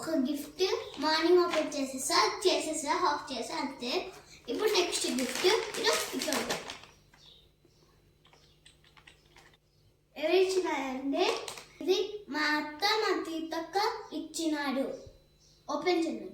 ఒక gift morning open చేసేసా half చేసా అంతే. ఇప్పుడు నెక్స్ట్ గిఫ్ట్ ఇలా ఇట్లా ఉంటుంది. ఎవరు ఇచ్చినారంటే ఇది మా అత్త మా తీతక్క ఇచ్చినాడు. ఓపెన్ చేయండి.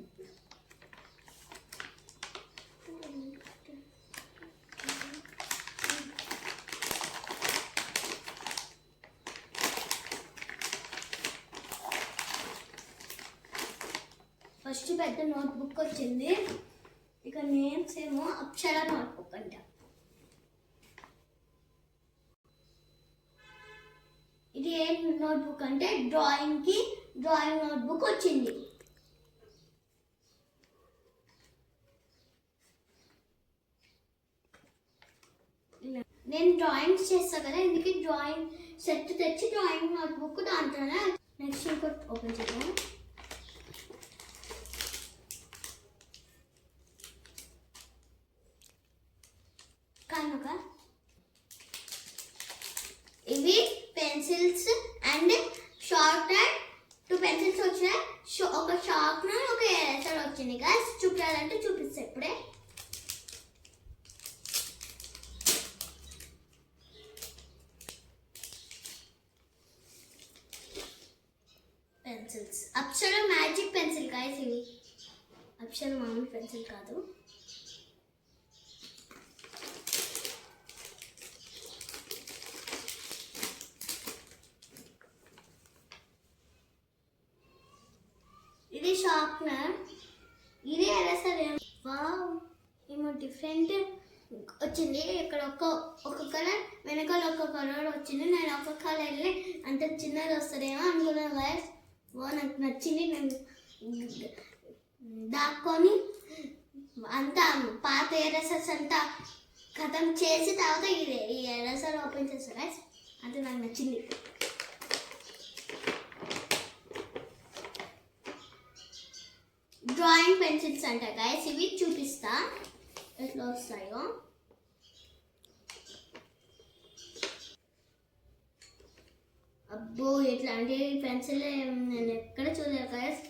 ఫస్ట్ పెద్ద నోట్బుక్ వచ్చింది. ఇక నేమ్స్ ఏమో అక్షర నోట్బుక్ అంట. ఇది ఏం నోట్బుక్ అంటే డ్రాయింగ్ నోట్బుక్ వచ్చింది. నేను డ్రాయింగ్స్ చేస్తాను కదా, ఇందుకే డ్రాయింగ్ సెట్ తెచ్చి డ్రాయింగ్ నోట్బుక్ దాంట్లోనే. నెక్స్ట్ ఇంకోటి ఓపెన్ చేద్దాం. కనుక ఇవి పెన్సిల్స్ అండ్ షార్ప్నర్, 2 పెన్సిల్స్ వచ్చినాయి, ఒక షార్ప్నర్, ఒక ఎరేజర్ వచ్చింది. గైస్ చూపించాలంటే చూపిస్తా ఇప్పుడే. Pencils Apsara magic pencil guys. ఇవి అప్సర మామూలు పెన్సిల్ కాదు. ఇది షార్ప్నర్, ఇది ఎరేజర్. వావ్, ఏమో డిఫరెంట్ వచ్చింది. ఇక్కడ ఒక కలర్, వెనకాల ఒక కలర్ వచ్చింది. నేను ఒక కలర్ అంత చిన్నది వస్తుందేమో అనుకున్నాను గైస్. నాకు నచ్చింది. నేను దాక్కొని అంతా పాత ఎరేజర్స్ అంతా ఖతం చేసి తర్వాత ఈ ఎరేజర్ ఓపెన్ చేస్తాను గైస్. అంటే నాకు నచ్చింది. డ్రాయింగ్ పెన్సిల్స్ అంట గైస్. ఇవి చూపిస్తా ఎట్లా వస్తాయో. అబ్బో, ఇట్లాంటి పెన్సిల్ నేను ఎక్కడ చూడలేదు గైస్.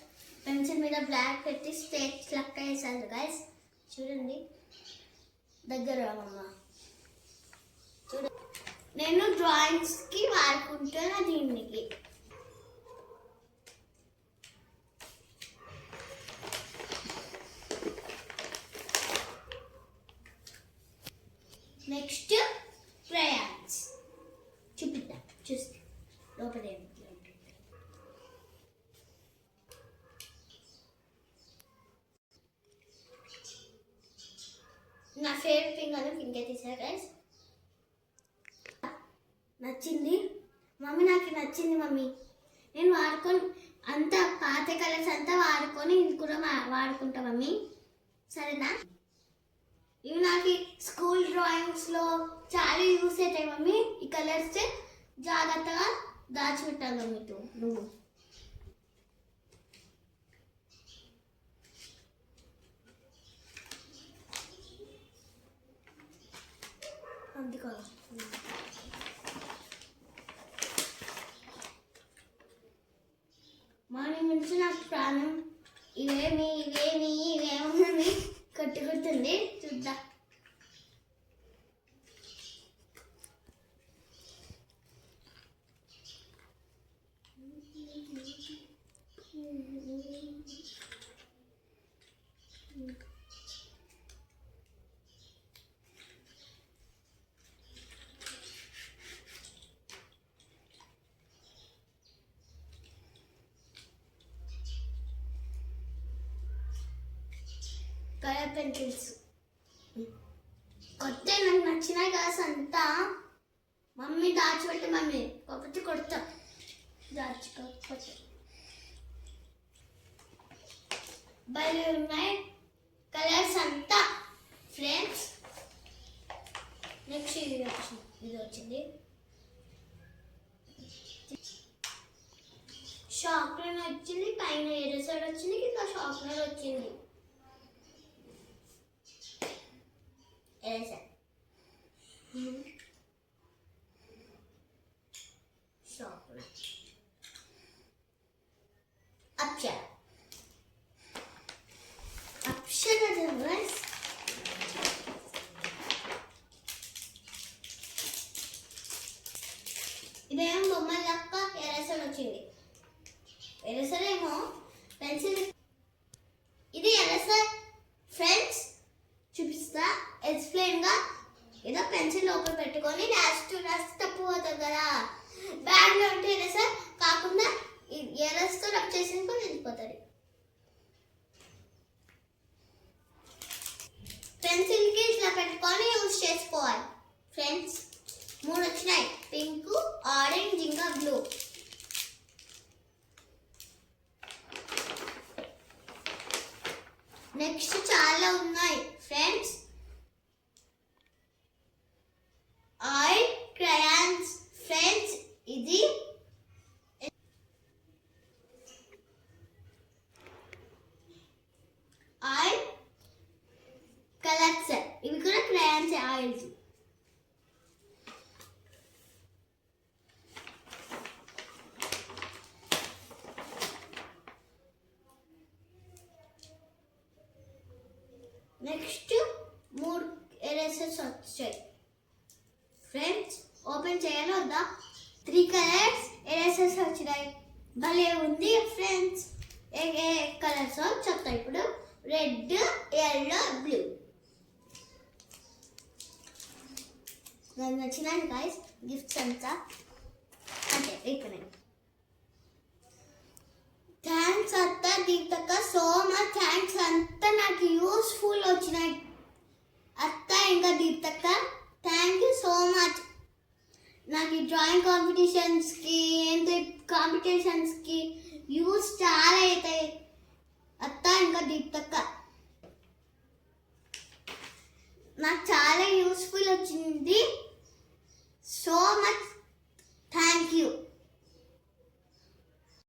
పెన్సిల్ మీద బ్లాక్ పెట్టి స్టేట్స్ లెక్క వేసాను గైస్. చూడండి దగ్గర అమ్మ. నేను డ్రాయింగ్స్కి వాడుకుంటున్నా దీనికి. నెక్స్ట్ క్రయాన్స్ చూపిద్దాం. చూస్తే లోపల ఏమి నా ఫేవరెట్ ఫింగర్ తీసా గైస్. నచ్చింది మమ్మీ, నాకు నచ్చింది మమ్మీ. నేను వాడుకొని అంత పాత కలర్స్ అంతా వాడుకొని ఇది కూడా వాడుకుంటా మమ్మీ, సరేనా? ఇవి నాకు స్కూల్ డ్రాయింగ్స్లో చాలా యూస్ అవుతాయి మమ్మీ. ఈ కలర్స్ జాగ్రత్తగా దాచిపెట్టాలి మమ్మీ నువ్వు. అందుకో మార్నింగ్ నుంచి నాకు ప్రాణం ఇవేమని కట్టుకుంటుంది. చూద్దాం. కలర్ పెన్సిల్స్ కొత్త నాకు నచ్చినాయి కాదు అంతా. మమ్మీ దాచిపెట్టి మమ్మీ కాకపోతే కొడతా, దాచుకోకపోతే భలే ఉన్నాయి కలర్స్ అంతా ఫ్రెండ్స్. నెక్స్ట్ ఇది వచ్చింది షార్ప్నర్ వచ్చింది, పైన ఎరేజర్ వచ్చింది, కింద షార్ప్నర్ వచ్చింది. ఎరేజర్ షార్ప్నర్ అక్షర బొమ్మల లెక్క ఎరేసర్ వచ్చింది. ఎరేసర్ ఏమో పెన్సిల్, ఇది ఎరేసర్ ఫ్రెండ్స్. చూపిస్తా ఎక్స్ప్లెయిన్గా. ఏదో పెన్సిల్ లోపల పెట్టుకొని రాసి తప్పు పోతుంది కదా. బ్యాగ్లో ఉంటే ఎరేసర్ కాకుండా ఎరేస్తో రబ్ చేసేసుకొని వెళ్ళిపోతుంది. పెన్సిల్కి ఇట్లా పెట్టుకొని యూజ్ చేసుకోవాలి ఫ్రెండ్స్. 3 వచ్చినాయి, పింక్, ఆరెంజ్, ఇంకా బ్లూ. నెక్స్ట్ చాలా ఉన్నాయి ఫ్రెండ్స్. Oil crayons friends. ఇది ఆయిల్ కలర్స్, ఇవి కూడా క్రయాన్స్ ఆయిల్స్. నెక్స్ట్ 3 ఎరేసర్స్ వచ్చాయి ఫ్రెండ్స్. ఓపెన్ చేయాలి వద్దా? 3 కలర్స్ ఎరేసర్స్ వచ్చినాయి. భలే ఉంది ఫ్రెండ్స్. ఏ కలర్స్ చెప్తా ఇప్పుడు. Red, yellow, blue. నాకు నచ్చినాయి గైస్ గిఫ్ట్స్ అంతా. అంటే ఇక్కడ థ్యాంక్స్ అత్త, దీప్తక్క, సో మచ్ థ్యాంక్స్. అంతా నాకు యూస్ఫుల్ వచ్చినాయి అత్త ఇంకా దీప్తక్క. Thank you so much. నాకు ఈ డ్రాయింగ్ కాంపిటీషన్స్కి యూస్ చాలా అవుతాయి అత్త ఇంకా దీప్తక్క. నాకు చాలా యూస్ఫుల్ వచ్చింది. So much